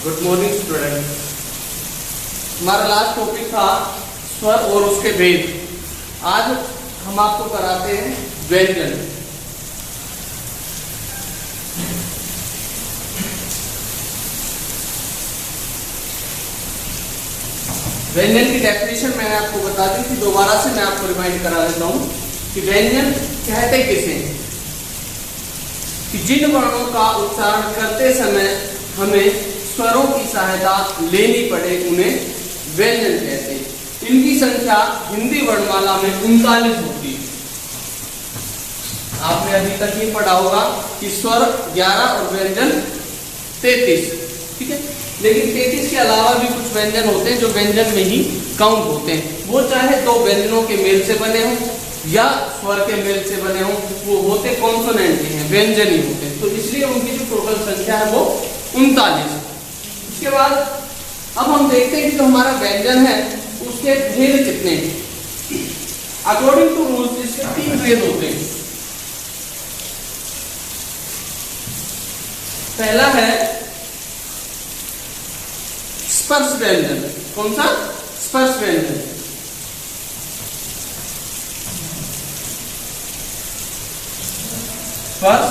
Good morning student. हमारा last topic था स्वर और उसके भेद। आज हम आपको कराते हैं व्यंजन। व्यंजन की डेफिनेशन मैंने आपको बता दी थी, दोबारा से मैं आपको रिमाइंड करा देता हूं कि व्यंजन कहते किसे हैं कि जिन वर्णों का उच्चारण करते समय हमें स्वरों की सहायता लेनी पड़े उन्हें व्यंजन कहते हैं। इनकी संख्या हिंदी वर्णमाला में 39 होती है। आपने अभी तक ये पढ़ा होगा कि स्वर 11 और व्यंजन 33, ठीक है। लेकिन 33 के अलावा भी कुछ व्यंजन होते हैं जो व्यंजन में ही काउंट होते हैं। वो चाहे दो व्यंजनों के मेल से बने हों या स्वर के मेल से बने हों, वो होते कॉन्सोनेंट ही हैं, व्यंजन ही होते हैं। तो इसलिए उनकी जो टोटल संख्या है वो 39। उसके बाद अब हम देखते हैं कि जो हमारा व्यंजन है उसके भेद कितने हैं। अकॉर्डिंग टू रूल्स इसके 3 भेद होते हैं। पहला है स्पर्श व्यंजन। कौन सा? स्पर्श व्यंजन। स्पर्श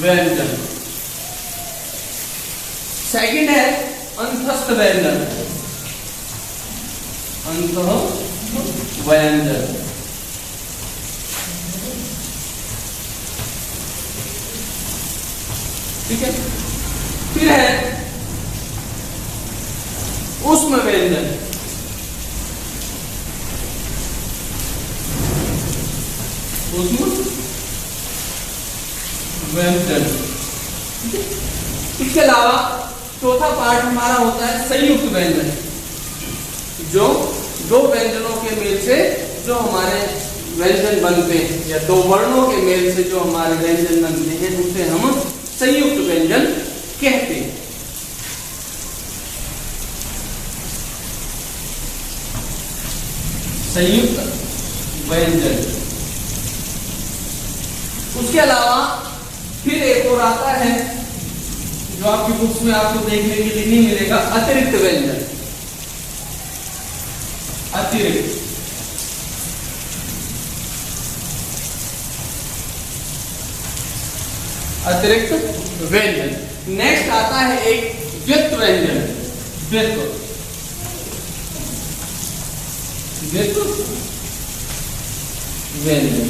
व्यंजन। सेकंड है अंतस्थ व्यंजन। अंतः व्यंजन। ठीक है। फिर है ऊष्म व्यंजन। ऊष्म व्यंजन। इसके अलावा चौथा पार्ट हमारा होता है संयुक्त व्यंजन। जो दो व्यंजनों के मेल से जो हमारे व्यंजन बनते हैं या दो वर्णों के मेल से जो हमारे व्यंजन बनते हैं उसे हम संयुक्त व्यंजन कहते हैं। संयुक्त व्यंजन। उसके अलावा फिर एक और आता है जो आपकी बुक्स में आपको देखने के लिए नहीं मिलेगा, अतिरिक्त व्यंजन। अतिरिक्त अतिरिक्त व्यंजन। नेक्स्ट आता है एक द्वित्व व्यंजन। द्वित्व व्यंजन।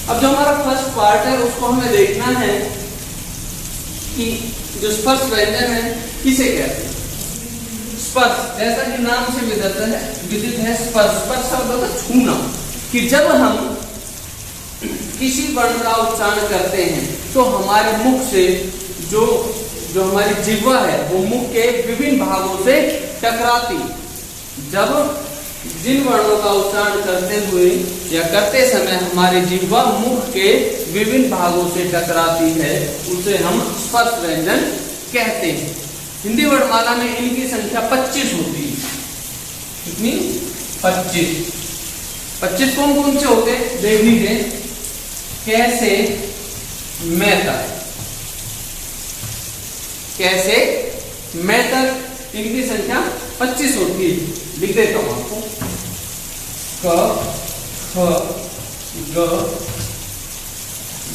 अब जो हमारा फर्स्ट पार्ट है उसको हमें देखना है कि जो स्पर्श व्यंजन है किसे कहते हैं। स्पर्श जैसा कि नाम से विदित है स्पर्श। स्पर्श शब्द होता है छूना। कि जब हम किसी वर्ण का उच्चारण करते हैं तो हमारे मुख से जो हमारी जिह्वा है वो मुख के विभिन्न भागों से टकराती। जब जिन वर्णों का उच्चारण करते हुए या करते समय हमारी जिह्वा मुख के विभिन्न भागों से टकराती है उसे हम स्पर्श व्यंजन कहते हैं। हिंदी वर्णमाला में इनकी संख्या 25 होती है। कितनी? 25। 25 कौन कौन से होते हैं देख लीजिए। कैसे मैं तक, कैसे मैं तक इनकी संख्या 25 होती है। लिख देता हूं आपको। क, ख, ग,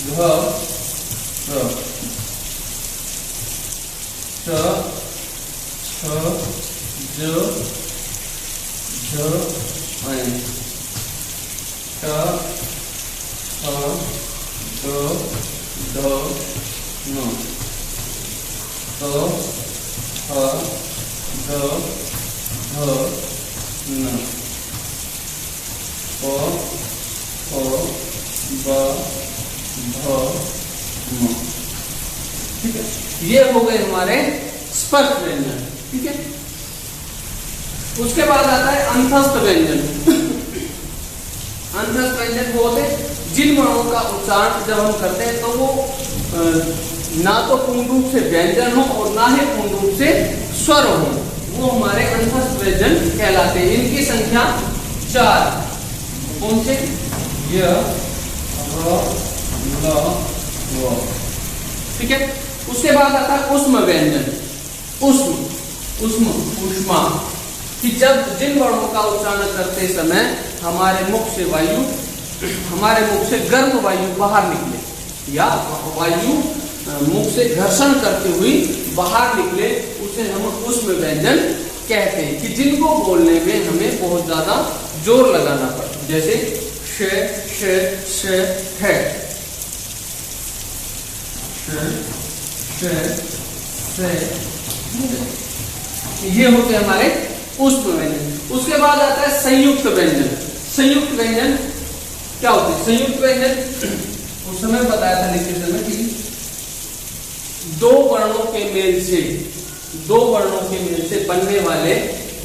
घ, र, च, छ, ज, झ, ऐ, ट, ठ, ड, ढ, न, त, थ, द, ध, न, प, फ, ब, भ, म। ठीक है। ये हो गए हमारे स्पर्श व्यंजन। ठीक है। उसके बाद आता है अंतस्थ व्यंजन। अंतस्थ व्यंजन वो होते हैं जिन वर्णों का उच्चारण जब हम करते हैं तो वो ना तो पूर्ण रूप से व्यंजन हो और ना ही पूर्ण रूप से स्वर हो, वो हमारे अंतस्थ व्यंजन कहलाते हैं। इनकी संख्या 4। कौन से? य, र, ल, व। ठीक है। उसके बाद आता है उष्म व्यंजन। उष्मा, कि जब जिन वर्णों का उच्चारण करते समय हमारे मुख से गर्म वायु बाहर निकले या वायु मुख से घर्षण करती हुई बाहर निकले, उसे हम उष्म व्यंजन कहते हैं। कि जिनको बोलने में हमें बहुत ज्यादा जोर लगाना पड़ता, जैसे श है, ये होते हैं हमारे उष्म व्यंजन। उसके बाद आता है संयुक्त व्यंजन। संयुक्त व्यंजन क्या होते हैं? संयुक्त व्यंजन उस समय बताया था लिखते समय कि दो वर्णों के मेल से बनने वाले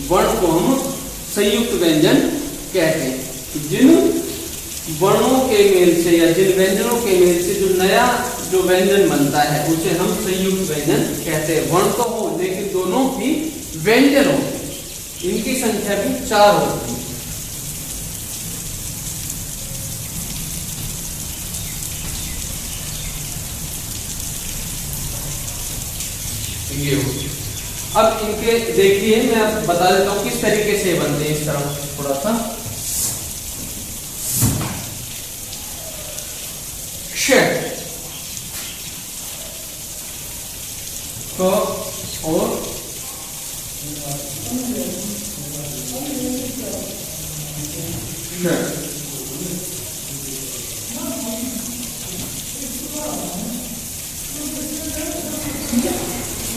वर्ण को हम संयुक्त व्यंजन कहते हैं। जिन वर्णों के मेल से या जिन व्यंजनों के मेल से जो व्यंजन बनता है उसे हम संयुक्त व्यंजन कहते हैं। वर्ण तो हो लेकिन दोनों ही व्यंजन होते हैं, इनकी संख्या भी 4 होती है। ये अब इनके देखिए, मैं आप बता देता हूं किस तरीके से बनते हैं। इस तरह थोड़ा सा और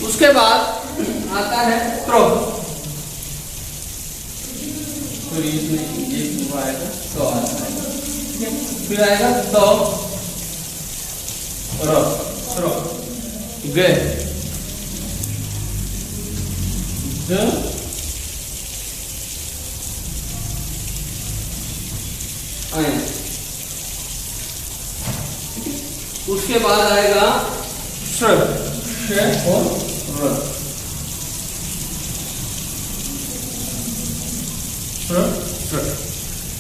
उसके बाद आता है त्रो, तो इसमें एक आएगा तो आता है, फिर आएगा तो रो गे उसके बाद आएगा श्र और र।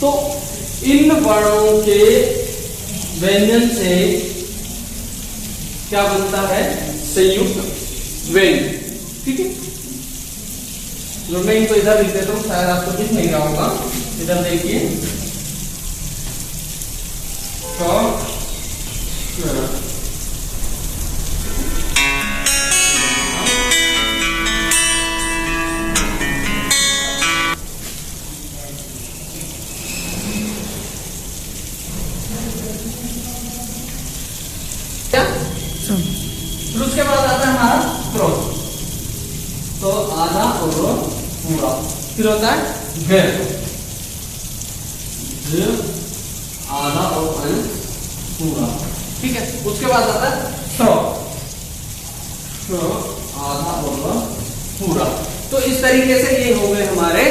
तो इन वर्णों के व्यंजन से क्या बनता है? संयुक्त व्यंजन। ठीक है, जो मैं इनको इधर लिख देता हूं, शायद आपको दिख नहीं रहा होगा। इधर देखिए फिर उसके बाद आता है हमारा क्रोध, तो आधा और पूरा। फिर होता है आधा और पूरा। ठीक है, उसके बाद आता है आधा और पूरा। तो इस तरीके से ये हो गए हमारे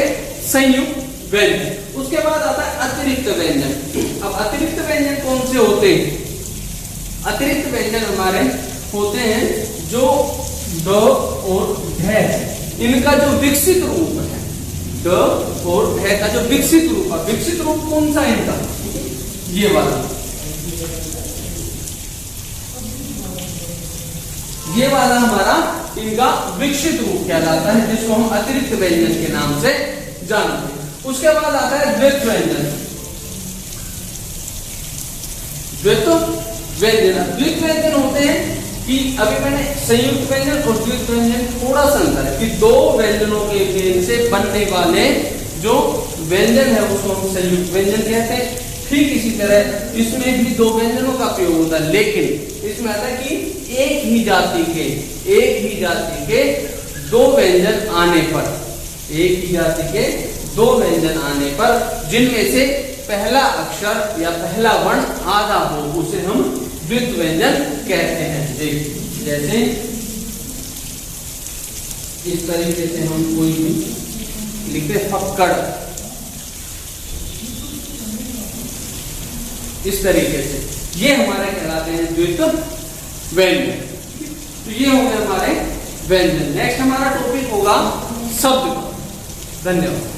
संयुक्त व्यंजन। उसके बाद आता है अतिरिक्त व्यंजन। अब अतिरिक्त व्यंजन कौन से होते हैं? अतिरिक्त व्यंजन हमारे होते हैं जो ड और ढ, इनका जो विकसित रूप है, ड और ढ का जो विकसित रूप है। विकसित रूप कौन सा है इनका? ये वाला, ये वाला हमारा इनका विकसित रूप कहलाता है, जिसको हम अतिरिक्त व्यंजन के नाम से जानते हैं। उसके बाद आता है द्वित्व व्यंजन। द्वित्व व्यंजन होते हैं कि अभी मैंने संयुक्त व्यंजन और द्वित्व व्यंजन थोड़ा सा अंतर है कि दो व्यंजनों के मेल से बनने वाले जो व्यंजन है उसको हम संयुक्त व्यंजन कहते हैं। ठीक इसी तरह इसमें भी दो व्यंजनों का प्रयोग होता है, लेकिन इसमें आता है कि एक ही जाति के दो व्यंजन आने पर, एक ही जाति के दो व्यंजन आने पर जिनमें से पहला अक्षर या पहला वर्ण आधा हो, उसे हम द्वित्व व्यंजन कहते हैं। जैसे इस तरीके से हम कोई भी लिखते फक्कड़, इस तरीके से ये हमारे कहलाते हैं द्वित्व व्यंजन। तो ये हो गए हमारे व्यंजन। नेक्स्ट हमारा टॉपिक होगा शब्द। धन्यवाद।